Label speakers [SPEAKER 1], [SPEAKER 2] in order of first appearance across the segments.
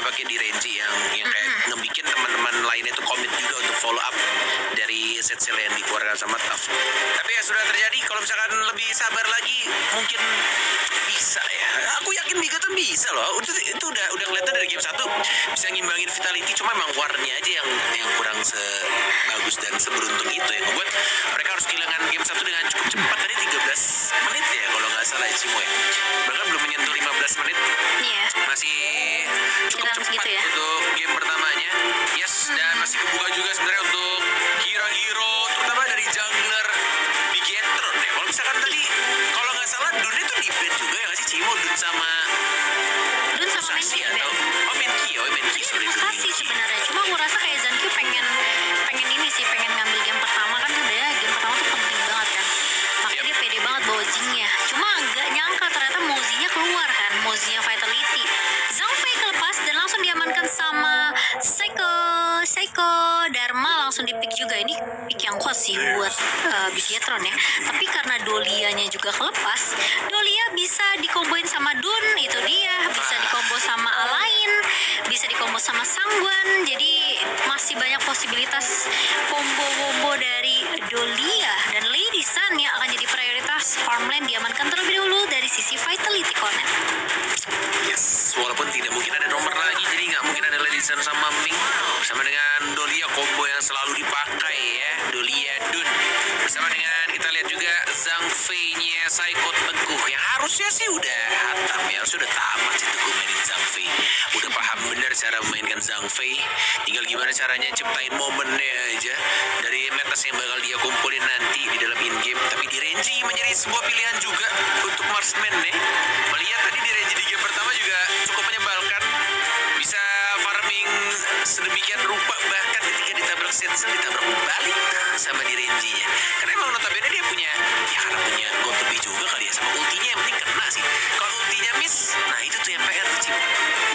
[SPEAKER 1] pakai di Renji yang kayak ngebikin teman-teman lainnya itu komit juga untuk follow up dari set sale yang dikeluarkan sama TAF. Tapi ya sudah terjadi. Kalau misalkan lebih sabar lagi mungkin bisa ya. Aku yakin Bigoton bisa loh. Itu udah kelihatan dari game 1 bisa ngimbangin Vitality, cuma emang warnanya aja yang kurang sebagus dan seberuntung itu yang membuat mereka harus kehilangan game 1 dengan cukup cepat. Tadi 13 menit ya kalau nggak salah Cimo ya. Bahkan belum menyentuh 15 menit.
[SPEAKER 2] Iya.
[SPEAKER 1] Masih cukup
[SPEAKER 2] Kira-kira
[SPEAKER 1] cepat
[SPEAKER 2] segitu ya.
[SPEAKER 1] untuk game pertamanya. Yes, dan masih kebuka juga sebenarnya untuk hero-hero terutama dari jungler Bigetron ya. Kalau misalkan tadi kalau nggak salah Dun itu di band juga ya nggak sih Cimo? Dun sama
[SPEAKER 2] Dun sama
[SPEAKER 1] Musashi
[SPEAKER 2] Menki
[SPEAKER 1] atau Menki sorry Dun
[SPEAKER 2] Musashi
[SPEAKER 1] Menki.
[SPEAKER 2] sebenarnya. Cuma aku rasa kayak Zankyu pengen ini sih, pengen ngambil game pertama kan sebenarnya game pertama tuh penting banget kan. Makanya dia pede banget bawa Jingnya. Cuma nggak nyangka ternyata Mozinya keluar kan, Mozinya Vitality. Zhongfei kelepas dan langsung diamankan sama Seiko Dharma, langsung di-pick juga. Ini pick yang kuat sih buat Bigetron ya. Tapi karena Dolianya juga kelepas, Dolia bisa dikomboin sama Dun, itu dia. Bisa dikombo sama Alain, bisa dikombo sama Sangguan. Jadi masih banyak posibilitas combo-combo dari Dolia dan Lady Sun yang akan jadi prioritas farmland diamankan terlebih dahulu dari sisi Vitality Connect.
[SPEAKER 1] Yes, walaupun tidak mungkin ada nomor lagi, jadi nggak mungkin ada Lady Sun sama Ming bersama dengan Dolia, combo yang selalu dipakai ya, Dolia Dun bersama dengan kita lihat juga Zhang Fei-nya Saiko Teguh yang harusnya sih udah hatam ya, sudah tamat sih Teguh mainin Zhang Fei, udah paham bener cara memainkan Zhang Fei, tinggal gimana caranya ciptain momennya aja dari metas yang bakal dia kumpulin nanti di dalam in-game. Tapi di Renji menjadi sebuah pilihan juga untuk marksman nih, melihat tadi di Renji di game pertama juga cukup menyebalkan, bisa farming sedemikian rupa, bahkan ketika ditabrak Sensel ditabrak balik sama di Renji-nya, karena emang notabene dia punya karena punya gold lebih juga kali ya, sama ultinya yang penting kena sih. Kalau ultinya miss, nah itu tuh yang PR tuh Cimo.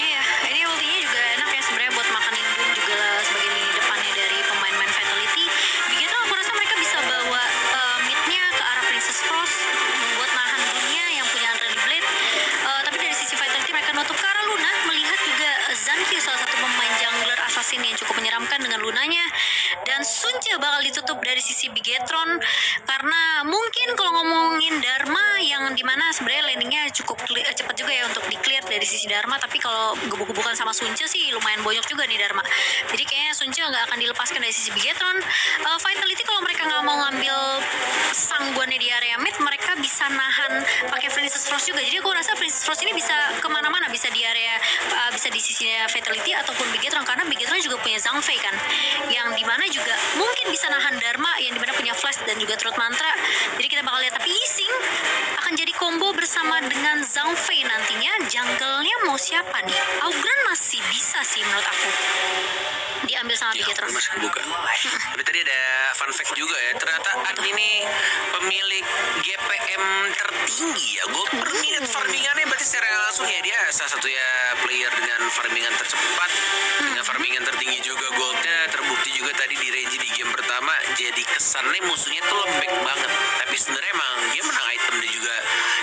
[SPEAKER 2] Iya, ini ultinya juga enak ya sebenarnya buat makanin Dun juga sebagai lini depannya dari pemain-pemain Vitality. Begitu aku rasa mereka bisa bawa midnya ke arah Princess Frost buat nahan Dunnya yang punya Unready Blade. Tapi dari sisi Vitality mereka nutup ke arah Luna, melihat juga Zankyu salah satu pemain jungler assassin yang cukup menyeramkan dengan Lunanya. Dan Sunce bakal ditutup dari sisi Bigetron karena mungkin kalau ngomongin Dharma yang dimana sebenarnya landingnya cukup cepat juga ya untuk di-clear dari sisi Dharma, tapi kalau gebuk-gebukan sama Sunce sih lumayan bonyok juga nih Dharma. Jadi kayaknya Sunce nggak akan dilepaskan dari sisi Bigetron. Vitality kalau mereka nggak mau ngambil Sangguannya di area mid, mereka bisa nahan pakai Princess Frost juga. Jadi aku rasa Princess Frost ini bisa kemana-mana, bisa di area bisa di sisi Vitality ataupun Bigetron, karena Bigetron juga punya Zhang Fei kan, yang dimana juga mungkin bisa nahan Dharma yang dimana punya flash dan juga Truth Mantra. Jadi kita bakal lihat, tapi Yixing akan jadi combo bersama dengan Zhang Fei nantinya. Jungle-nya mau siapa nih? Augran masih bisa sih menurut aku diambil sama Bigetron.
[SPEAKER 1] Masih kebuka. Tapi tadi ada fun fact juga ya, ternyata Ad ini pemilik GPM tertinggi ya, gold per minute farmingannya, berarti secara langsung ya dia salah satu ya player dengan farmingan tercepat, dengan farmingan tertinggi juga goldnya. Terbukti juga tadi di Renji di game pertama, jadi kesannya musuhnya tuh lembek banget, tapi sebenarnya emang dia menang item dan juga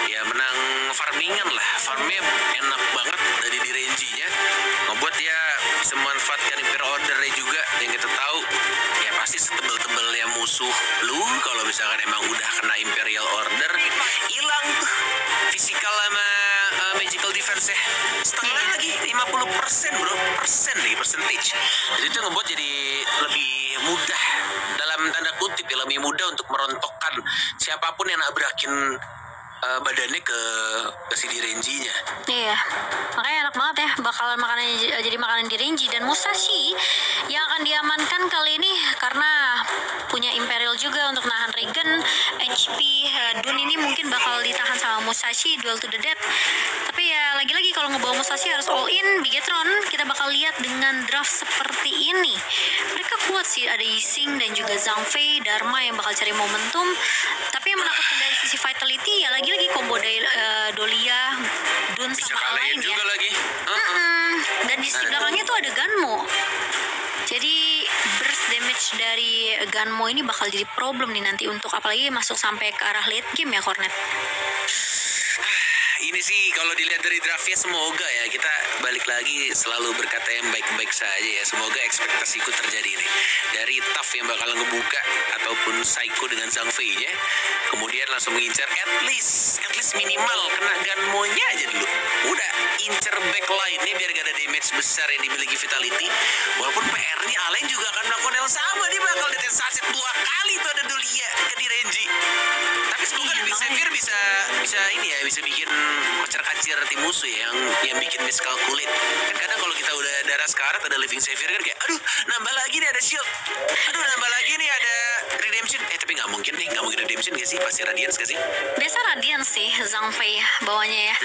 [SPEAKER 1] ya menang farmingan lah, farmnya enak banget dari di Renji-nya, membuat dia bisa memanfaatkan Imperial Order-nya juga. Yang kita tahu ya pasti setebel-tebelnya musuh lu kalau misalkan emang udah kena Imperial Order, hilang tuh physical sama magical defense ya setengah lagi, 50% bro, percentage. Jadi itu ngebuat jadi lebih mudah, dalam tanda kutip ya, lebih mudah untuk merontokkan siapapun yang nabrakin badannya ke si di Renji-nya.
[SPEAKER 2] Iya, makanya enak banget ya bakalan jadi makanan di Renji. Dan Musashi yang akan diamankan kali ini karena punya Imperial juga untuk nahan Regen. HP Dun ini mungkin bakal ditahan sama Musashi, duel to the death. Tapi ya lagi-lagi kalau ngebawa Musashi harus all in. Bigetron kita bakal lihat dengan draft seperti ini. Mereka kuat sih, ada Yixing dan juga Zhang Fei, Dharma yang bakal cari momentum. Tapi yang menakutkan dari sisi Vitality ya lagi-lagi combo dari Dolia, Dun
[SPEAKER 1] Bisa
[SPEAKER 2] sama
[SPEAKER 1] kalahin
[SPEAKER 2] Alain
[SPEAKER 1] juga
[SPEAKER 2] ya.
[SPEAKER 1] lagi.
[SPEAKER 2] Dan di sisi belakangnya tuh ada Ganmo. Jadi burst damage dari Ganmo ini bakal jadi problem nih nanti untuk apalagi masuk sampai ke arah late game ya Cornet.
[SPEAKER 1] ini sih kalau dilihat dari draftnya semoga ya kita balik lagi selalu berkata yang baik-baik saja ya. Semoga ekspektasiku terjadi nih. Dari Tough yang bakal ngebuka ataupun Psycho dengan Zhang Fei-nya. Kemudian langsung mengincar at least minimal kena Ganmo-nya aja dulu. Udah incer backline-nya biar gak ada damage besar yang dimiliki Vitality. Walaupun PR-nya Alain juga akan melakukan yang sama. Dia bakal detek sunset 2 kali tuh ada Dulia ke di Renji. Tapi semoga Living Savior bisa ini ya, bisa bikin kocar-kacir tim musuh ya, yang bikin miscalculate. Kan kadang kalau kita udah darah sekarat ada Living Savior kan kayak aduh nambah lagi nih ada shield, aduh nambah lagi nih ada redemption. Tapi nggak mungkin redemption gak sih, pasti radiance gak sih?
[SPEAKER 2] Biasa Radiance sih Zhang Fei bawahnya ya.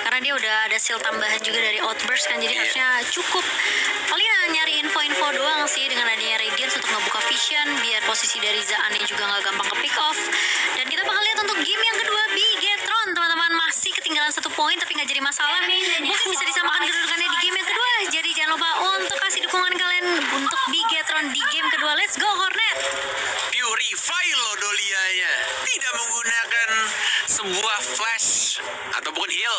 [SPEAKER 2] Karena dia udah ada shield tambahan juga dari Outburst kan, jadi harusnya cukup. Paling nyari info-info doang sih dengan adanya Radiance untuk ngebuka vision biar posisi dari Zaan-nya juga nggak gampang ke pick off. Dan kita bakal lihat untuk game yang kedua Bigetron teman-teman, masih ketinggalan 1 poin tapi nggak jadi masalah. Mungkin bisa disamakan kedudukannya di game yang kedua. Jadi jangan lupa untuk kasih dukungan kalian untuk Bigetron di game kedua. Let's go Hornet.
[SPEAKER 1] Purify lo Dolianya, tidak menggunakan sebuah flash ataupun heal.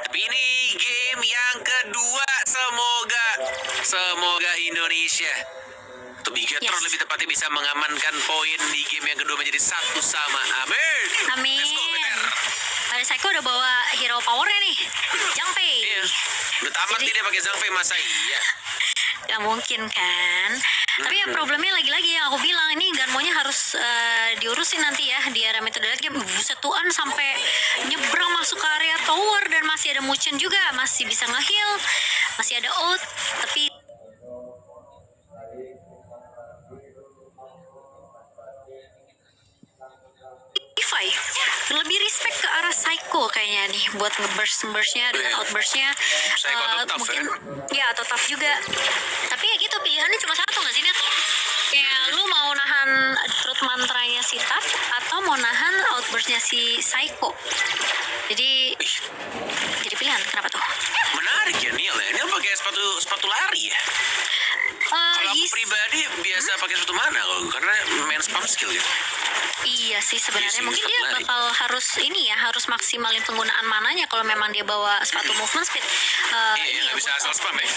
[SPEAKER 1] Tapi ini game yang kedua, semoga Indonesia atau Bigetron lebih tepatnya bisa mengamankan poin di game yang kedua menjadi 1-1. Amin.
[SPEAKER 2] Amin.
[SPEAKER 1] Let's go Peter.
[SPEAKER 2] Ada Psycho udah bawa hero powernya nih, Zhang Fei.
[SPEAKER 1] Iya, udah tamat nih dia pakai Zhang Fei, masa iya?
[SPEAKER 2] Gak mungkin kan. Tapi ya problemnya lagi-lagi yang aku bilang, ini Ganmo-nya harus diurusin nanti ya di area metode game. Buset tuan sampai nyebrang masuk ke area tower dan masih ada Muchen juga, masih bisa nge-heal, masih ada ult, tapi Levi lebih respect ke arah Psycho kayaknya nih buat nge-burst-burstnya dengan outburstnya.
[SPEAKER 1] Psycho atau Tough
[SPEAKER 2] Mungkin ya atau Tough juga. Tapi ya gitu, pilihannya cuma satu nggak sih Net? Kayak lu mau nahan truth mantranya si Tough atau mau nahan outburstnya si Psycho. Jadi pilihan, kenapa tuh?
[SPEAKER 1] Menarik ya Neil ya. Neil pakai sepatu lari ya. Kalau aku pribadi biasa pakai sepatu mana kalau karena main spam skill gitu.
[SPEAKER 2] Iya sih sebenarnya
[SPEAKER 1] Iya sih,
[SPEAKER 2] mungkin dia
[SPEAKER 1] lari.
[SPEAKER 2] bakal harus maksimalin penggunaan mananya kalau memang dia bawa sepatu movement speed.
[SPEAKER 1] Iya, nggak bisa asal spam ya?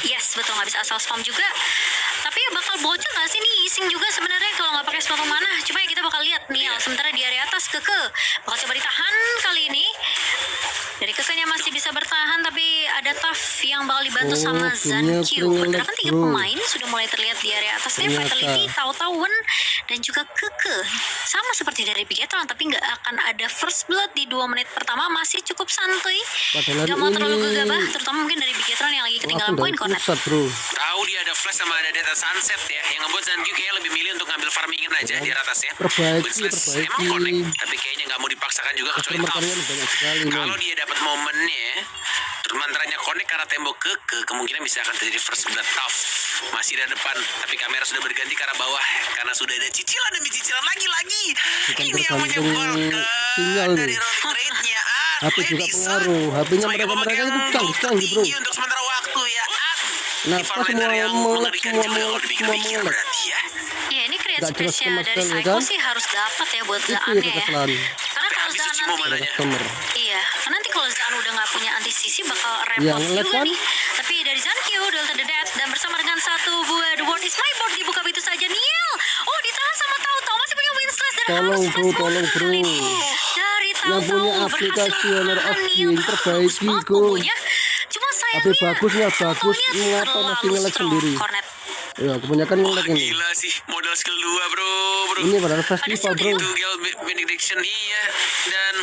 [SPEAKER 2] Yes, betul, nggak bisa asal spam juga. Tapi ya bakal bocor nggak sih nih Yixing juga sebenarnya kalau nggak pakai sepatu mana. Cuma ya kita bakal lihat nih. Sementara di area atas Keke bakal coba ditahan kali ini. Dari Kekenya masih bisa bertahan, tapi ada Tough yang bakal dibantu sama Zankyu. Pergerakan 3 pemain sudah mulai terlihat di area atasnya. Vitality, Tao Wen, dan juga Keke. Sama seperti dari Bigetron, tapi nggak akan ada first blood di 2 menit pertama. Masih cukup santuy. Nggak mau terlalu gegabah, terutama mungkin dari Bigetron yang lagi ketinggalan poin Cornet.
[SPEAKER 1] Tahu dia ada flash sama ada data sunset ya, yang ngebuat Zankyu kayaknya lebih milih untuk ngambil farmingin aja di atasnya.
[SPEAKER 3] Perbaiki.
[SPEAKER 1] Emang connect, tapi kayaknya nggak mau dipaksakan juga kecuali Tough.
[SPEAKER 3] Banyak sekali,
[SPEAKER 1] Kalau dia dapat momennya, terus mantranya connect karena tembok Keke, kemungkinan bisa akan terjadi first blood. Tough masih di depan, tapi kamera sudah berganti ke arah bawah karena sudah ada cicilan demi cicilan lagi. Ini yang menyebarkan dari rolling rate-nya.
[SPEAKER 3] HP juga pengaruh. HP-nya mereka itu canggih bro.
[SPEAKER 1] Untuk sementara waktu ya.
[SPEAKER 3] Nah, pas semua melek.
[SPEAKER 1] Berarti ya.
[SPEAKER 2] Ya ini create
[SPEAKER 3] Gak jelas
[SPEAKER 2] space-nya
[SPEAKER 3] sama
[SPEAKER 2] dari
[SPEAKER 3] sekali,
[SPEAKER 2] Psycho
[SPEAKER 3] kan?
[SPEAKER 2] sih harus dapat ya buat
[SPEAKER 3] Itu
[SPEAKER 2] Zaan-nya
[SPEAKER 3] ya
[SPEAKER 2] ya.
[SPEAKER 3] kesalahan.
[SPEAKER 2] Karena kalau
[SPEAKER 1] Habis
[SPEAKER 2] Zaan
[SPEAKER 1] cuci
[SPEAKER 2] nanti
[SPEAKER 1] momennya.
[SPEAKER 3] Customer.
[SPEAKER 2] iya, karena nanti kalau Zaan udah nggak punya anti sisi bakal repot
[SPEAKER 3] Yang nge-lag
[SPEAKER 2] juga
[SPEAKER 3] kan?
[SPEAKER 2] nih. Tapi dari Zankyu Delta the Death dan bersama dengan satu buah The World is My Board dibuka begitu saja. Niel, oh ditahan sama Tao masih punya win stress dan
[SPEAKER 3] Tolong,
[SPEAKER 2] harus
[SPEAKER 3] bro,
[SPEAKER 2] fast
[SPEAKER 3] tolong,
[SPEAKER 2] forward
[SPEAKER 3] bro.
[SPEAKER 2] kali ini. Dari
[SPEAKER 3] Yang punya aplikasi Honor of King, perbaiki, go.
[SPEAKER 2] Cuma sayangnya
[SPEAKER 3] Tapi bagusnya bagus,
[SPEAKER 2] Tao-nya
[SPEAKER 3] ngapa
[SPEAKER 2] terlalu
[SPEAKER 3] masih nge-lag
[SPEAKER 2] strong,
[SPEAKER 3] sendiri?
[SPEAKER 2] Cornet.
[SPEAKER 3] Ya, kebanyakan nge-lag ini.
[SPEAKER 1] Gila sih, modal skill 2 bro.
[SPEAKER 3] Ini padahal festival bro.
[SPEAKER 1] Itu Gale Benediction iya. Dan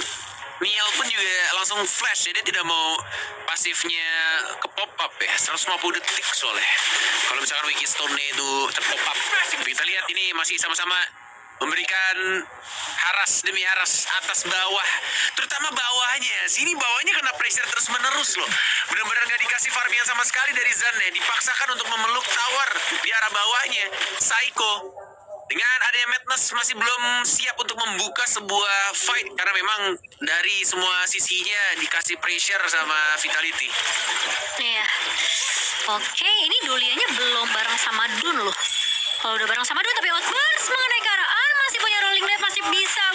[SPEAKER 1] Niel pun juga langsung flash ya, dia tidak mau pasifnya ke pop up ya. 150 detik soalnya. Kalau misalkan Wiki Stone-nya itu terpop up. Kita lihat ini masih sama-sama memberikan haras demi haras atas bawah, terutama bawahnya. Sini bawahnya kena pressure terus menerus loh. Benar-benar gak dikasih farmingan sama sekali dari Zan ya. Dipaksakan untuk memeluk tower di arah bawahnya. Psycho dengan adanya Madness masih belum siap untuk membuka sebuah fight karena memang dari semua sisinya dikasih pressure sama Vitality.
[SPEAKER 2] Iya. Oke, ini Dolianya belum bareng sama Dun loh. Kalau udah bareng sama Dun tapi Outburst mengenai ke arah masih punya rolling net, masih bisa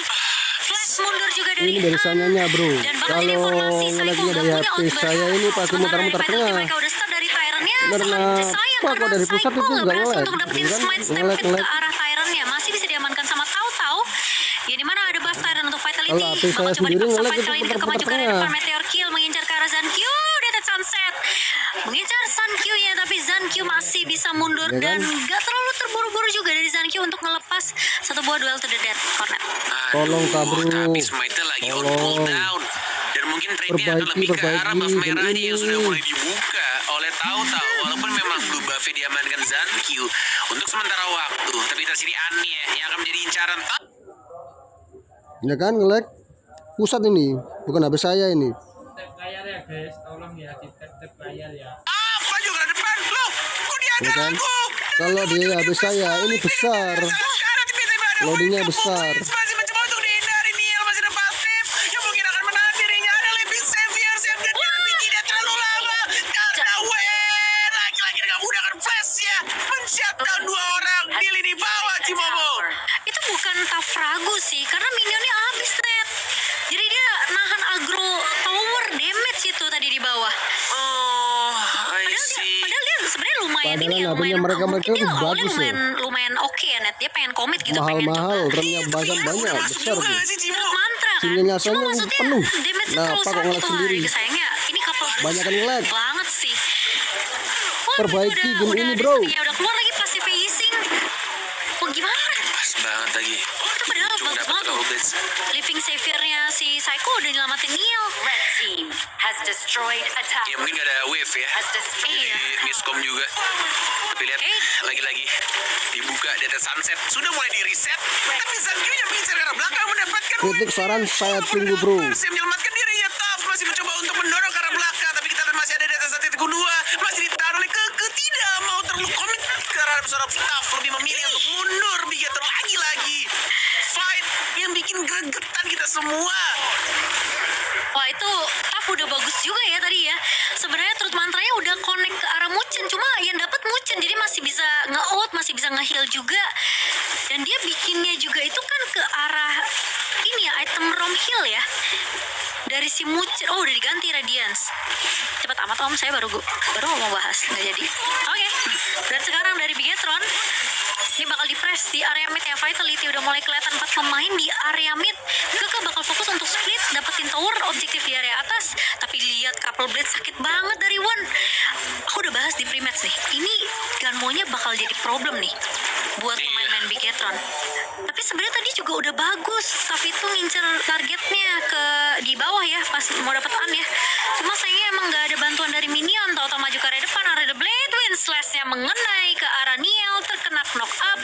[SPEAKER 2] Flash mundur juga dari
[SPEAKER 3] Ini dari
[SPEAKER 2] Han.
[SPEAKER 3] sananya bro.
[SPEAKER 2] Dan bahkan ini
[SPEAKER 3] Kalau
[SPEAKER 2] informasi Psycho
[SPEAKER 3] ngelagnya
[SPEAKER 2] nggak
[SPEAKER 3] dari
[SPEAKER 2] punya
[SPEAKER 3] HP
[SPEAKER 2] outburst.
[SPEAKER 3] saya ini pasti
[SPEAKER 2] Sementara
[SPEAKER 3] muter-muter
[SPEAKER 2] dari Vitality
[SPEAKER 3] tengah.
[SPEAKER 2] mereka udah start dari Tyrant-nya.
[SPEAKER 3] Karena
[SPEAKER 2] Sayang
[SPEAKER 3] apa
[SPEAKER 2] karena
[SPEAKER 3] kok dari pusat
[SPEAKER 2] Psycho
[SPEAKER 3] itu
[SPEAKER 2] nggak
[SPEAKER 3] nggak
[SPEAKER 2] berhasil
[SPEAKER 3] ngelag,
[SPEAKER 2] untuk dapetin
[SPEAKER 3] gitu kan?
[SPEAKER 2] smite stampede
[SPEAKER 3] Ngelag.
[SPEAKER 2] ke arah Tyrant-nya. Masih bisa diamankan sama Tau. Ya dimana ada Blast Tyrant untuk Vitality.
[SPEAKER 3] Kalau HP saya
[SPEAKER 2] Bakal coba
[SPEAKER 3] sendiri
[SPEAKER 2] dipaksa
[SPEAKER 3] ngelag
[SPEAKER 2] fight
[SPEAKER 3] itu
[SPEAKER 2] kali ini ke
[SPEAKER 3] muter-muter
[SPEAKER 2] maju ke arah
[SPEAKER 3] tengah.
[SPEAKER 2] depan. Meteor Kill mengincar ke arah Zankyu. Dead Sunset mengincar Zankyu-nya, tapi Zankyu masih bisa mundur
[SPEAKER 3] Ya kan?
[SPEAKER 2] dan gak terlalu terburu-buru juga dari Zankyu untuk ngelepas satu buah duel to the death cornet.
[SPEAKER 3] Tolong, Kak, bro.
[SPEAKER 1] Tapi smite lagi on
[SPEAKER 3] Tolong.
[SPEAKER 1] cooldown. Dan mungkin trade-nya akan lebih ke arah buff
[SPEAKER 3] Perbaiki,
[SPEAKER 1] merahnya yang
[SPEAKER 3] ini.
[SPEAKER 1] sudah mulai dibuka oleh Tau. Walaupun memang blue buff-nya diamankan Zankyu untuk sementara waktu, tapi tersini Anya yang akan menjadi incaran.
[SPEAKER 3] Ya kan ngelag. Pusat ini, bukan HP saya ini.
[SPEAKER 4] Tap layar ya guys, tolong ya di tap layar ya.
[SPEAKER 1] Apa juga ke depan? Loh, kok dia
[SPEAKER 3] Ya
[SPEAKER 1] ada
[SPEAKER 3] kan?
[SPEAKER 1] aku?
[SPEAKER 3] Kalau di HP saya ini besar.
[SPEAKER 1] Sekarang tiba-tiba ada
[SPEAKER 3] Loadingnya
[SPEAKER 1] Win
[SPEAKER 3] besar.
[SPEAKER 1] Kapoklins masih mencoba untuk dihindari. Niel masih ada pasif yang mungkin akan menahan dirinya. Ada Living Savior tapi tidak terlalu lama karena Wen lagi-lagi dengan menggunakan flash-nya men-shutdown dua orang di lini bawah Cimomo.
[SPEAKER 2] Itu bukan tough ragu sih, karena minionnya habis net. Jadi dia nahan agro tower damage itu tadi di bawah.
[SPEAKER 1] Oh, I see.
[SPEAKER 2] Padahal dia sebenarnya lumayan
[SPEAKER 3] Padahal
[SPEAKER 2] ini ya,
[SPEAKER 3] HP-nya
[SPEAKER 2] lumayan
[SPEAKER 3] mereka
[SPEAKER 2] mungkin dia
[SPEAKER 3] tuh
[SPEAKER 2] awalnya
[SPEAKER 3] bagus ya.
[SPEAKER 2] lumayan oke ya net. Dia pengen komit gitu, pengen
[SPEAKER 3] Mahal-mahal,
[SPEAKER 2] coba.
[SPEAKER 3] remnya banyak-banyak,
[SPEAKER 1] Masuk
[SPEAKER 3] besar
[SPEAKER 1] juga
[SPEAKER 3] tuh.
[SPEAKER 1] sih Cimo.
[SPEAKER 2] Mantra kan.
[SPEAKER 3] Sinyalnya
[SPEAKER 2] Cuma
[SPEAKER 3] soalnya
[SPEAKER 2] maksudnya
[SPEAKER 3] penuh.
[SPEAKER 2] damage-nya
[SPEAKER 3] Nah,
[SPEAKER 2] terlalu
[SPEAKER 3] apa kok
[SPEAKER 2] sakit
[SPEAKER 3] ngelag
[SPEAKER 2] tuh
[SPEAKER 3] sendiri?
[SPEAKER 2] hari sayangnya. Ini couple
[SPEAKER 3] Banyakan ngelag.
[SPEAKER 2] banget sih. Wah,
[SPEAKER 3] Perbaiki
[SPEAKER 2] udah-
[SPEAKER 3] game
[SPEAKER 2] udah
[SPEAKER 3] ini,
[SPEAKER 2] ada
[SPEAKER 3] bro.
[SPEAKER 2] Ya udah keluar lagi passive facing. Oh gimana?
[SPEAKER 1] Pas banget lagi.
[SPEAKER 2] Itu padahal
[SPEAKER 1] Cuma
[SPEAKER 2] bagus
[SPEAKER 1] dapat
[SPEAKER 2] banget
[SPEAKER 1] double
[SPEAKER 2] loh.
[SPEAKER 1] blitz.
[SPEAKER 2] Living Savior-nya si Psycho udah nyelamatin Neil.
[SPEAKER 5] Red team has destroyed a
[SPEAKER 1] Ya
[SPEAKER 5] tower.
[SPEAKER 1] mungkin gak ada wave ya. Jadi
[SPEAKER 2] Iya.
[SPEAKER 1] miscom juga. Tapi lihat lagi-lagi dibuka data sunset sudah mulai di reset. Tapi Zankyu-nya mengincar ke arah belakang mendapatkan
[SPEAKER 3] Kritik saran saya tunggu bro.
[SPEAKER 1] Masih menyelamatkan dirinya. Tough masih mencoba untuk mendorong ke arah belakang. Tapi kita lihat masih ada data sunset kedua. Masih ditahan oleh Keke. Tidak mau terlalu komit ke arah seorang Tough. Lebih memilih untuk mundur. Bigator lagi-lagi. Fight yang bikin gregetan kita semua.
[SPEAKER 2] Wah itu Taf udah bagus juga ya tadi ya. Sebenarnya Truth Mantranya udah connect ke arah Muchen, cuma yang dapat Muchen jadi masih bisa nge-out, masih bisa nge-heal juga. Dan dia bikinnya juga itu kan ke arah ini ya, item rom heal ya. Dari si Muchen, oh udah diganti Radiance. Cepat amat om, saya baru mau bahas, nggak jadi. Oke, dan sekarang dari Bigetron ini bakal di-press di area mid ya. Vitality udah mulai kelihatan 4 pemain di area mid. Keke bakal fokus untuk split, dapetin tower objektif di area atas. Tapi lihat couple blade sakit banget dari One. Aku udah bahas di pre-match nih. Ini Ganmonya bakal jadi problem nih buat pemain-pemain Bigetron. Tapi sebenarnya tadi juga udah bagus. Tapi itu ngincer targetnya ke di bawah ya pas mau dapet an ya. Cuma sayangnya emang gak ada bantuan dari minion. Tau-tau maju ke area depan, ada Blade Wind Slash-nya mengenai ke arah Niel, terkena knock up.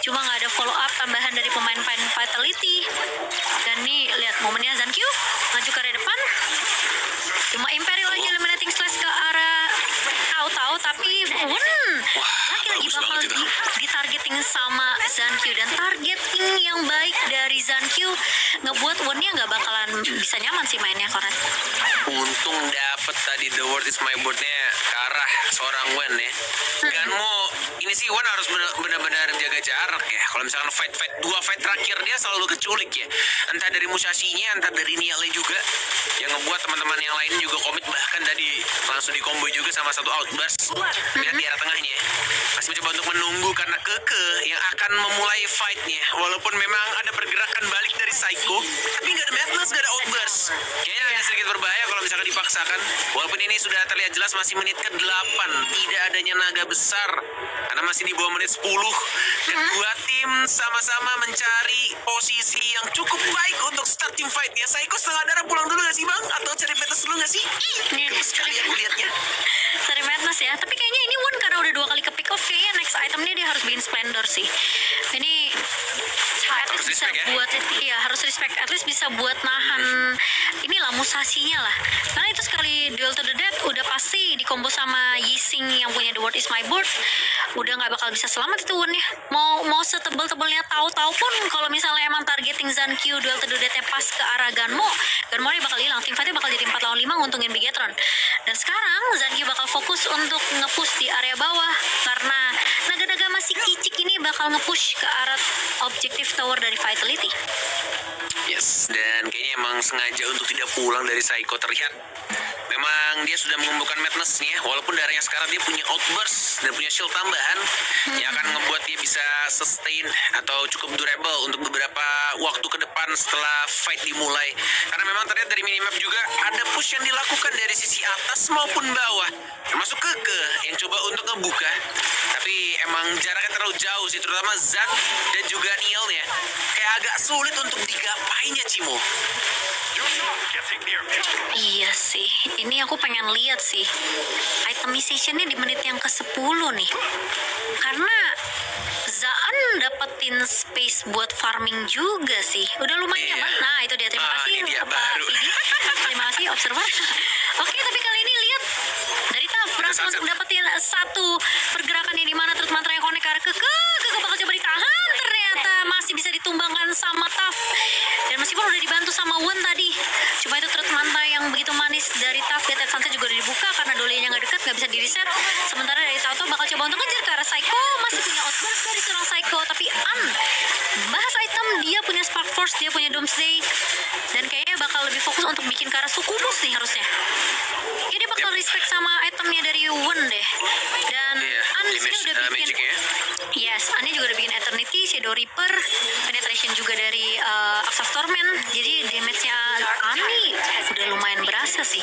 [SPEAKER 2] Cuma nggak ada follow up tambahan dari pemain-pemain Vitality. Dan nih lihat momennya Zankyu maju ke area depan. Cuma Imperial lagi eliminating slash ke arah tahu-tahu, tapi lagi-lagi
[SPEAKER 1] bagus
[SPEAKER 2] bakal
[SPEAKER 1] banget itu.
[SPEAKER 2] ditargeting sama Zankyu. Dan targeting yang baik dari Zankyu ngebuat Won-nya nggak bakalan bisa nyaman sih mainnya Koran.
[SPEAKER 1] Untung dapet tadi the word is my board-nya ke arah seorang Wen ya. Ganmo ini sih Wen harus benar-benar jaga jarak ya. Kalau misalkan dua fight terakhir dia selalu keculik ya. Entah dari Musashinya, entah dari Niale juga. Yang ngebuat teman-teman yang lain juga komit, bahkan tadi langsung di combo juga sama satu outburst. Lihat di arah tengahnya ya. Masih mencoba untuk menunggu karena Keke yang akan memulai fight-nya. Walaupun memang ada pergerakan balik dari Psycho, tapi nggak ada Madness, nggak ada outburst. Kayaknya agak sedikit berbahaya kalau misalkan dipaksakan. Walaupun ini sudah terlihat jelas masih menit ke-8, tidak adanya naga besar karena masih di bawah menit 10. Kedua tim sama-sama mencari posisi yang cukup baik untuk start team fight-nya. Psycho setengah darah pulang dulu gak sih bang? Atau cari petas dulu gak sih? Sekali aku lihatnya.
[SPEAKER 2] Seri Madness ya. Tapi kayaknya ini Won karena udah 2 kali ke pick off, kayaknya next itemnya dia harus bikin Splendor sih. Ini at least bisa
[SPEAKER 1] respect ya.
[SPEAKER 2] buat iya harus respect, at least bisa buat nahan inilah Musashinya lah. Karena itu sekali duel to the death udah pasti di combo sama Yixing yang punya the word is my board, udah nggak bakal bisa selamat itu Won ya. Mau setebel-tebelnya tahu-tahu pun kalau misalnya emang targeting Zankyu duel to the death-nya pas ke arah Ganmo dia bakal hilang. Team fight-nya bakal jadi 4 lawan 5 nguntungin Bigetron. Dan sekarang Zankyu bakal fokus untuk nge-push di area bawah karena naga-naga masih kicik ini bakal nge-push ke arah objektif tower dari Vitality.
[SPEAKER 1] Yes, dan kayaknya emang sengaja untuk tidak pulang dari Psycho terlihat. Memang dia sudah mengumpulkan madness-nya, walaupun darahnya sekarang dia punya outburst dan punya shield tambahan yang akan ngebuat dia bisa sustain atau cukup durable untuk beberapa waktu ke depan setelah fight dimulai. Karena memang terlihat dari minimap juga ada push yang dilakukan dari sisi atas maupun bawah, termasuk Keke yang coba untuk ngebuka. Tapi emang jaraknya terlalu jauh sih, terutama Zan dan juga Niel-nya. Kayak agak sulit untuk digapainya, Cimo.
[SPEAKER 2] Iya sih, ini aku pengen lihat sih itemization-nya di menit yang ke-10 nih. Karena Zaan dapetin space buat farming juga sih. Udah lumayan
[SPEAKER 1] Iya.
[SPEAKER 2] ya, Nah, itu dia. Terima kasih
[SPEAKER 1] ini dia
[SPEAKER 2] Pak
[SPEAKER 1] baru.
[SPEAKER 2] Idi. Terima kasih observer. Oke, tapi kali ini lihat dari Taf berhasil
[SPEAKER 1] sunset.
[SPEAKER 2] untuk dapetin satu pergerakan yang dimana terus mantra yang connect ke arah Keke bakal coba ditahan, ternyata masih bisa ditumbangkan sama Taf. Dan meskipun udah dibantu sama Wen tadi, cuma itu terus mantra yang begitu manis dari Taf. Dead Sunset juga udah dibuka karena dolenya nggak deket, nggak bisa di reset. Sementara dari Tauto bakal coba untuk ngejar ke arah Psycho, masih punya outburst dari seorang Psycho, tapi bahas item dia punya Spark Force, dia punya Doomsday, dan kayaknya bakal lebih fokus untuk bikin ke arah Succubus nih harusnya. Ya dia bakal respect sama itemnya dari Wen deh. Dan
[SPEAKER 1] Iya,
[SPEAKER 2] di sini
[SPEAKER 1] damage,
[SPEAKER 2] udah bikin
[SPEAKER 1] magic-nya.
[SPEAKER 2] Yes, Annie juga udah bikin Eternity, Shadow Reaper, penetration juga dari Axe of Torment. Jadi damage-nya Annie udah lumayan berasa sih.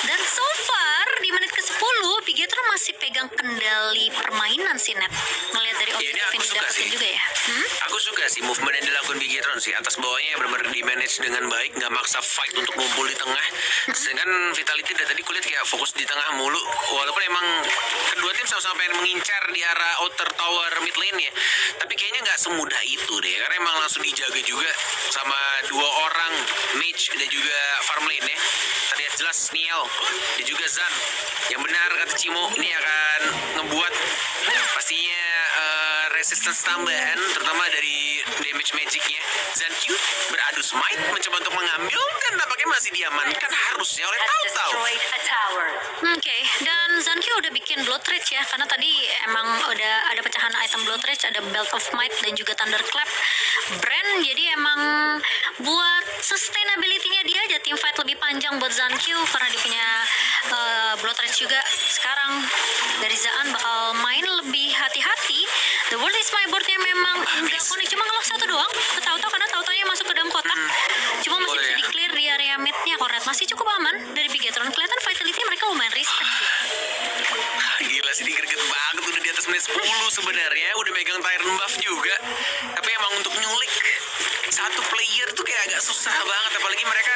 [SPEAKER 2] Dan so far di menit ke-10 Bigetron masih pegang kendali permainan sih, Net. Ngelihat dari
[SPEAKER 1] Iya, ini
[SPEAKER 2] objektif
[SPEAKER 1] aku
[SPEAKER 2] yang
[SPEAKER 1] suka
[SPEAKER 2] didapetin
[SPEAKER 1] sih.
[SPEAKER 2] juga ya.
[SPEAKER 1] Aku suka sih movement yang dilakukan Bigetron sih. Atas bawahnya benar-benar di manage dengan baik, nggak maksa fight untuk ngumpul di tengah. Sedangkan Vitality dari tadi kulihat kayak fokus di tengah mulu. Walaupun emang kedua tim sama-sama pengen mengincar di arah outer tower mid lane ya. Tapi kayaknya nggak semudah itu deh. Karena emang langsung dijaga juga sama dua orang mage dan juga farm lane ya. Terlihat jelas Niel dan juga Zan. Yang benar kata Cimo, ini akan ngebuat pastinya resistance tambahan, terutama dari damage magicnya. Zankyu beradu smite mencoba untuk mengambil dan nampaknya masih diamankan harusnya oleh
[SPEAKER 5] Has
[SPEAKER 1] Tau-Tau.
[SPEAKER 5] destroyed a tower.
[SPEAKER 2] Oke, dan Zankyu udah bikin Blood Rage ya, karena tadi emang udah ada pecahan item Blood Rage, ada Belt of Might dan juga Thunderclap Brand. Jadi emang buat sustainability-nya dia aja team fight lebih panjang buat Zankyu karena dia punya Blood Rage juga. Sekarang dari Zaan bakal main lebih hati-hati. The World is My Board-nya memang nggak connect, cuma ngelok satu doang ke Tauto karena Tautonya masuk ke dalam kotak. Cuma masih
[SPEAKER 1] Boleh
[SPEAKER 2] bisa
[SPEAKER 1] ya.
[SPEAKER 2] di-clear di area mid-nya. Kornet masih cukup aman dari Bigetron. Kelihatan vitality mereka lumayan respect sih.
[SPEAKER 1] Gila sih, greget banget udah di atas menit 10 sebenarnya. Udah megang Tyrant buff juga. Tapi emang untuk nyulik satu player tuh kayak agak susah banget. Apalagi mereka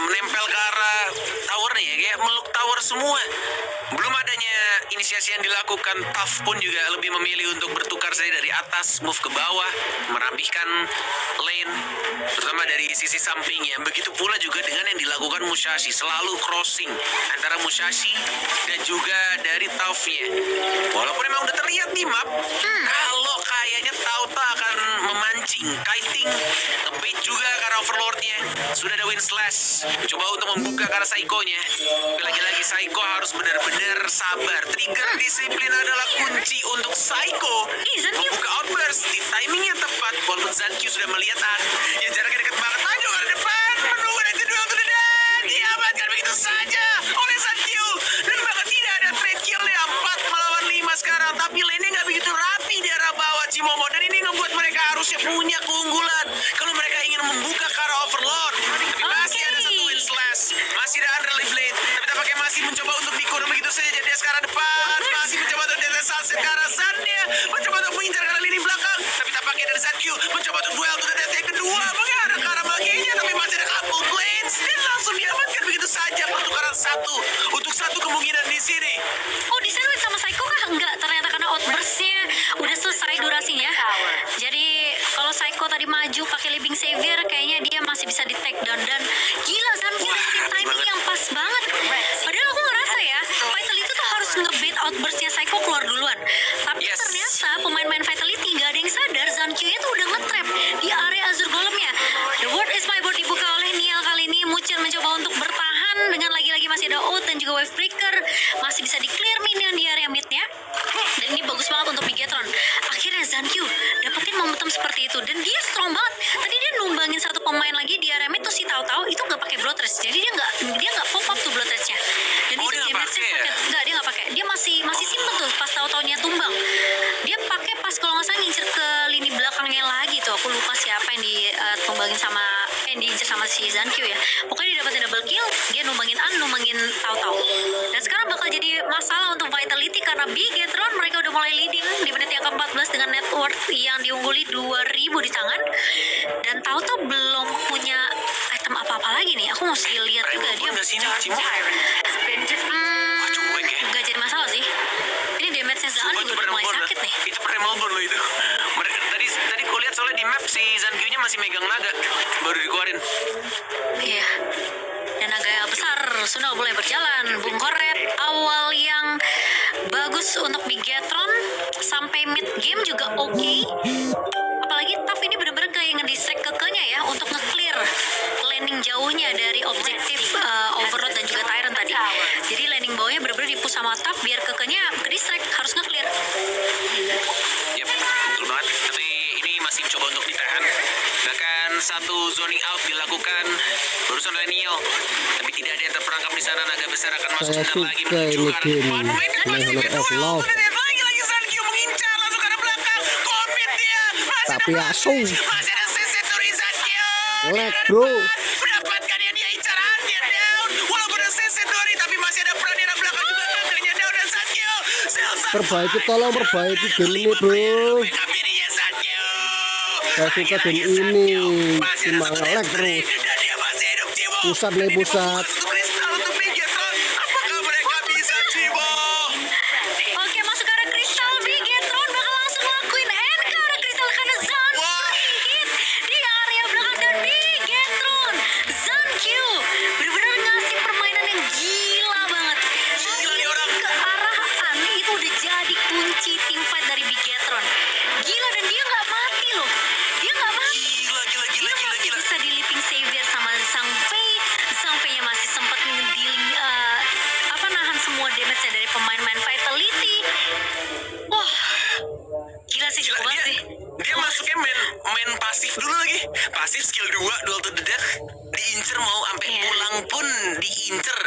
[SPEAKER 1] menempel ke arah towernya ya. Kayak meluk tower semua. Belum adanya inisiasi yang dilakukan, Taf pun juga lebih memilih untuk bertukar saja dari atas, move ke bawah, merampihkan lane, terutama dari sisi sampingnya. Begitu pula juga dengan yang dilakukan Musashi, selalu crossing antara Musashi dan juga dari Taufnya. Walaupun memang udah terlihat di map, kalau kayaknya Tauta akan memancing, kiting, ngebait juga karena Overlord-nya. Sudah ada Wind Slash, coba untuk membuka karena Psycho-nya. Tapi lagi-lagi Psycho harus benar-benar sabar. Trigger disiplin adalah kunci untuk Psycho
[SPEAKER 2] Zankyu.
[SPEAKER 1] membuka outburst di timing yang tepat. Walaupun Zankyu sudah melihat yang jaraknya dekat banget, maju ke depan, menunggu dan kedua untuk dan diamankan begitu saja oleh Zankyu. Dan bahkan tidak ada trade kill-nya, 4 melawan 5 sekarang. Tapi lane-nya nggak begitu rapi di arah bawah Cimomo, dan ini ngebuat mereka harusnya punya keunggulan kalau mereka ingin membuka ke arah Overlord. Tapi masih ada satu Wind Slash, masih ada Underlay Blade, tapi tampaknya masih mencoba untuk dikurung begitu saja. Jadi dia sekarang depan, masih mencoba untuk Dead Sunset ke arah Zannya, mencoba untuk mengincar ke arah lini belakang, tapi tampaknya dari Zankyu mencoba untuk duel untuk Dead yang kedua, mengarah ke arah bagiannya, tapi masih ada couple blades dan langsung diamankan begitu saja. Pertukaran satu untuk satu kemungkinan di sini.
[SPEAKER 2] Oh, di sandwich sama Psycho kah? Enggak, ternyata karena outburst-nya udah selesai durasinya. Jadi kalau Psycho tadi maju pakai Living Savior, kayaknya dia masih bisa di take down. Dan gila, Zankyu
[SPEAKER 1] Wah,
[SPEAKER 2] dapetin timing
[SPEAKER 1] banget.
[SPEAKER 2] yang pas banget. Padahal aku ngerasa ya, Vitality tuh harus nge-bait outburst-nya Psycho keluar duluan. Tapi
[SPEAKER 1] Yes.
[SPEAKER 2] ternyata pemain-pemain Vitality gak ada yang sadar Zankyu-nya tuh udah nge-trap di area Azure Golem-nya. The World is My Board dibuka oleh Niel kali ini. Mucin mencoba untuk bertahan dengan lagi-lagi masih ada Out dan juga Wave Breaker. Masih bisa di-clear minion di area mid-nya. Dan ini bagus banget untuk Bigetron. Akhirnya Zankyu dapetin momentum seperti itu. Dan dia strong banget. Tadi dia numbangin satu pemain lagi si Zankyo ya. Pokoknya dia dapetin double kill, dia numbangin numbangin Tao. Dan sekarang bakal jadi masalah untuk Vitality karena Bigetron mereka udah mulai leading di menit yang ke-14 dengan net worth yang diungguli 2000 di tangan. Dan Tao belum punya item apa-apa lagi nih. Aku mesti lihat juga dia.
[SPEAKER 1] Nggak sini, Cimo? Cuek ya.
[SPEAKER 2] Gak jadi masalah sih. Ini damage-nya Zaan
[SPEAKER 1] Sumpah,
[SPEAKER 2] juga udah mulai sakit nih.
[SPEAKER 1] Itu pernah Melbourne loh itu. Tadi gue lihat soalnya di map si Zankyu-nya masih megang naga, baru dikeluarin.
[SPEAKER 2] Iya. Dan naga besar sudah mulai berjalan. Bung Koret awal yang bagus untuk Bigetron sampai mid game juga oke. Apalagi Taf ini benar-benar kayak ngedistract kekenya ya untuk nge-clear landing jauhnya dari objektif Overlord dan juga Tyrant tadi. Jadi landing bawahnya benar-benar dipush sama Taf biar kekenya ke-distract, harus nge-clear.
[SPEAKER 1] Yap, betul banget. Tapi ini masih mencoba untuk ditahan. Bahkan satu zoning out dilakukan barusan oleh Neo. Tapi tidak ada yang terperangkap di sana. Naga besar akan masuk
[SPEAKER 3] Saya
[SPEAKER 1] sebentar lagi
[SPEAKER 3] suka
[SPEAKER 1] menuju
[SPEAKER 3] ini
[SPEAKER 1] ke arah
[SPEAKER 3] game
[SPEAKER 1] depan.
[SPEAKER 3] My Honor of Love.
[SPEAKER 1] Lagi Zankyu mengincar langsung ke arah belakang. Commit dia. Masih
[SPEAKER 3] Tapi
[SPEAKER 1] ada
[SPEAKER 3] asu.
[SPEAKER 1] Masih ada CC dari Zankyu.
[SPEAKER 3] Lag, bro.
[SPEAKER 1] Mendapatkan dia incaran dia down. Walaupun ada CC Dori tapi masih ada peran di arah belakang juga. Gaganya down dan Zankyu.
[SPEAKER 3] Perbaiki, tolong perbaiki game ini, bro. Saya suka game ini. Cuma nge-lag terus. Pusat nih, pusat.
[SPEAKER 1] Apakah mereka bisa, Cimo?
[SPEAKER 2] Oke, masuk ke arah Crystal. Bigetron bakal langsung lakuin end ke arah Crystal karena Zankyu hit di area belakang dan Bigetron. Zankyu benar-benar ngasih permainan yang gila banget.
[SPEAKER 1] Gila nih orang.
[SPEAKER 2] Ke arah Ani itu udah jadi kunci tim fight dari Bigetron. Gila, dan dia nggak mati loh. Dia nggak mati.
[SPEAKER 1] Gila.
[SPEAKER 2] Dia masih bisa di Leaping Savior sama Zhang Fei. Zhang Fei-nya masih sempat ngedealing nahan semua damage-nya dari pemain-pemain Vitality. Wah, gila sih,
[SPEAKER 1] Gila,
[SPEAKER 2] jago banget sih.
[SPEAKER 1] dia masuknya main pasif dulu lagi. Pasif skill 2 duel to the death. Diincer mau sampai
[SPEAKER 2] Iya.
[SPEAKER 1] pulang pun diincer.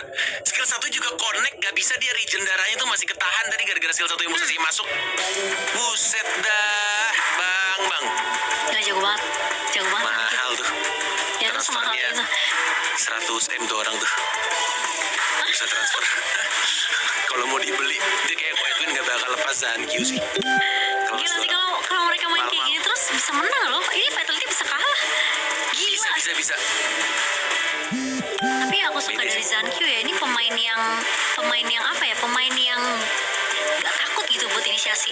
[SPEAKER 1] Skill 1 juga connect, gak bisa dia regen darahnya tuh masih ketahan tadi gara-gara skill 1 yang musisi masuk. Buset dah, bang.
[SPEAKER 2] Gila, jago banget. Jago banget.
[SPEAKER 1] Mahal tuh.
[SPEAKER 2] Ya, terus mahal
[SPEAKER 1] Transfernya
[SPEAKER 2] itu.
[SPEAKER 1] 100M tuh orang tuh. Bisa transfer. Kalau mau dibeli, dia kayak Edwin gak bakal lepas Zankyu sih.
[SPEAKER 2] Gila sih kalau mereka main kayak gini terus bisa menang loh. Ini Vitality bisa kalah. Gila.
[SPEAKER 1] Bisa.
[SPEAKER 2] Tapi aku suka dari Zankyu ya, ini pemain yang apa ya, pemain yang gak takut gitu buat inisiasi.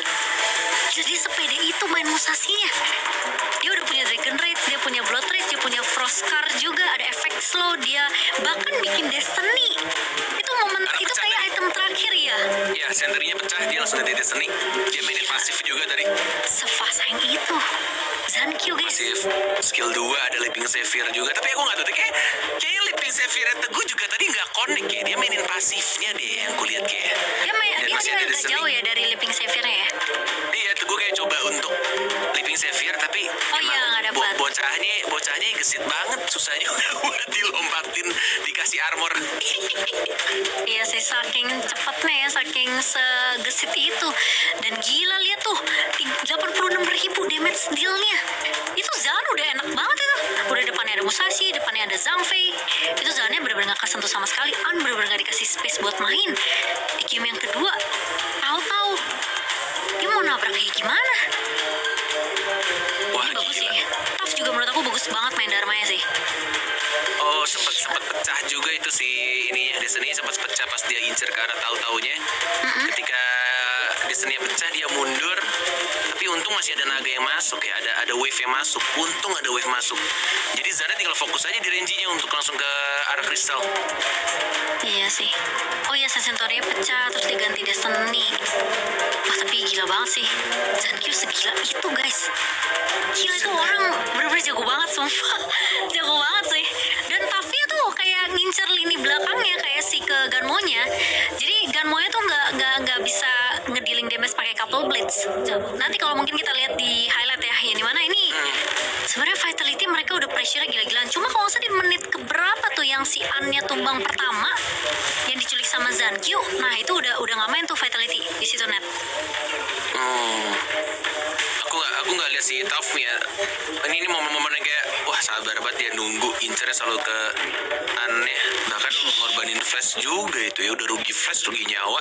[SPEAKER 2] Jadi sepede itu main Musashinya. Dia udah punya Dragon Rage, dia punya Blood Rage, dia punya Frost Scar juga, ada efek slow, dia bahkan bikin Destiny. Itu momen itu kayak item terakhir ya.
[SPEAKER 1] Ya, senternya pecah, dia langsung dari Destiny. Dia mainin pasif juga tadi.
[SPEAKER 2] Sefast yang itu. Zankyu guys.
[SPEAKER 1] Pasif. Skill 2 ada Leaping Savior juga. Tapi aku gak tahu deh, kayaknya Leaping Savior Teguh juga tadi gak connect ya. Dia mainin pasifnya deh yang kulihat kayak. Dan masih ada
[SPEAKER 2] Dia agak
[SPEAKER 1] Destiny.
[SPEAKER 2] jauh ya dari Leaping Savior-nya ya.
[SPEAKER 1] Iya, Teguh kayak coba untuk Leaping Savior tapi
[SPEAKER 2] Oh iya, nggak dapet.
[SPEAKER 1] bocahnya gesit banget, susah juga buat dilompatin dikasih armor.
[SPEAKER 2] Iya sih, saking cepatnya ya, saking segesit itu. Dan gila, lihat tuh 86.000 damage dealnya. Itu Zan udah enak banget itu. Udah depannya ada Musashi, depannya ada Zhang Fei. Itu Zannya bener-bener gak kesentuh sama sekali. An bener-bener gak dikasih space buat main. Di game yang kedua, tahu-tahu dia mau nabrak kayak gimana.
[SPEAKER 1] Wah,
[SPEAKER 2] Ini bagus
[SPEAKER 1] gila.
[SPEAKER 2] sih. Taf juga menurut aku bagus banget main Dharmanya sih.
[SPEAKER 1] Oh, sempat pecah juga itu si ininya. Destiny sempat pecah pas dia incer ke arah tahu-taunya. Ketika Destiny pecah dia mundur. Tapi untung masih ada naga yang masuk ya. Ada wave yang masuk. Untung ada wave masuk. Jadi Zana tinggal fokus aja di range-nya untuk langsung ke arah kristal.
[SPEAKER 2] Iya sih. Oh iya, Sensoria pecah terus diganti Destiny. Wah, tapi gila banget sih. Zankyu segila itu guys. Gila, itu orang bener-bener jago banget sumpah. Jago banget sih. Dan Tafia tuh kayak ngincer lini belakangnya kayak si ke Ganmonya. Jadi Ganmonya tuh nggak bisa ngedealing damage pakai couple blades. Nanti kalau mungkin kita lihat di highlight ya, yang dimana ini sebenarnya Vitality mereka udah pressure-nya gila-gilaan. Cuma kalau nggak salah di menit keberapa tuh yang si Anya tumbang pertama yang diculik sama Zankyu, nah itu udah nggak main tuh Vitality di situ net.
[SPEAKER 1] Aku nggak lihat si Tauf ya, ini momen-momen yang kayak wah sabar banget dia nunggu incernya selalu ke aneh, bahkan ngorbanin flash juga itu ya, udah rugi flash, rugi nyawa.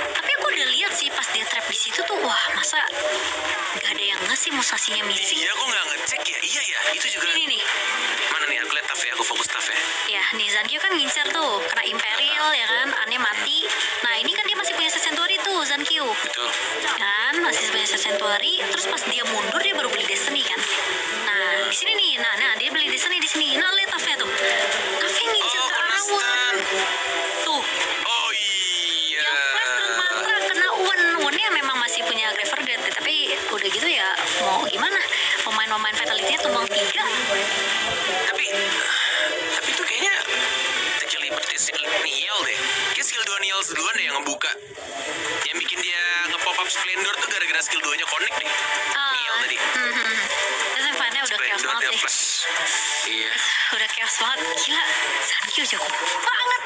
[SPEAKER 2] Tapi aku udah lihat sih pas dia trap di situ tuh, wah masa gak ada yang nge sih Musashinya missing.
[SPEAKER 1] Iya, aku nggak ngecek ya. Iya ya, itu juga.
[SPEAKER 2] Ini nih.
[SPEAKER 1] Mana nih? Aku lihat Taff ya, aku fokus Taff ya.
[SPEAKER 2] Ya, nih Zankyo kan ngincer tuh, kena Imperial ya kan, Aneh mati. Nah ini kan dia masih punya Sanctuary tuh, Zankyo.
[SPEAKER 1] Betul.
[SPEAKER 2] Kan, masih punya Sanctuary, terus pas dia mundur dia baru beli Destiny kan. Nah, di sini nih, nah dia beli Destiny di sini. Nah, lihat Taffnya tuh. Taffnya ngincer
[SPEAKER 1] Oh,
[SPEAKER 2] ke
[SPEAKER 1] kena
[SPEAKER 2] arah Wan.
[SPEAKER 1] stun.
[SPEAKER 2] Tuh,
[SPEAKER 1] Oh iya.
[SPEAKER 2] yang flash dan mantra kena Wan memang masih punya Graver Grade, tapi udah gitu ya mau gimana? Pemain-pemain Fatality-nya tumbang 3.
[SPEAKER 1] Tapi itu kayaknya terlibat di skill Niel deh. Kayak skill 2 Niel duluan deh yang ngebuka. Yang bikin dia nge-pop up Splendor tuh gara-gara skill 2-nya connect deh. Niel tadi.
[SPEAKER 2] Terus fan-nya udah chaos
[SPEAKER 1] Splendor
[SPEAKER 2] banget
[SPEAKER 1] dia
[SPEAKER 2] sih.
[SPEAKER 1] flash. Iya.
[SPEAKER 2] Udah chaos banget. Gila, Zankyo jago banget.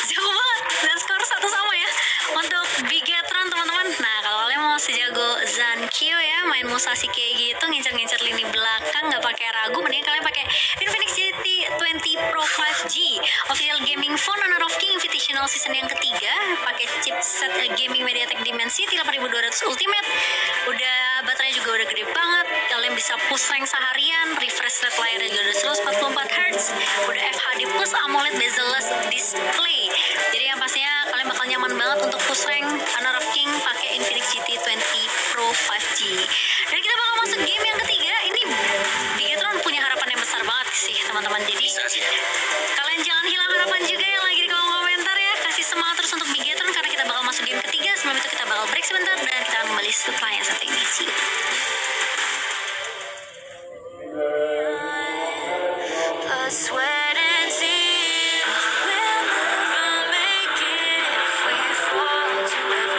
[SPEAKER 2] Jago banget. Dan skor 1-1 ya untuk Bigetron teman-teman. Nah, kalau kalian mau sejago Zankyo ya, main Musashi kayak gitu, ngincer-ngincer lini belakang, nggak pakai ragu, mending kalian pakai Infinix GT20 Pro 5G official gaming phone Honor of King Invitational season yang ketiga, pakai chipset gaming MediaTek Dimensity 8200 Ultimate. Udah baterainya juga udah gede banget, kalian bisa push rank seharian, refresh rate layarnya juga udah 144 Hz, udah FHD plus AMOLED bezel-less display. Jadi yang pastinya kalian bakal nyaman banget untuk push rank Honor of King pakai Infinix GT20 Pro 5G. Dan kita bakal masuk game yang ketiga. Ini Bigetron punya harapan yang besar banget sih teman-teman. Jadi
[SPEAKER 1] Bisa sih.
[SPEAKER 2] kalian jangan hilang harapan juga yang lagi di kolom komentar ya. Kasih semangat terus untuk Bigetron karena kita bakal masuk game ketiga. Sebelum itu kita bakal break sebentar dan kita akan kembali setelah yang satu ini. See you.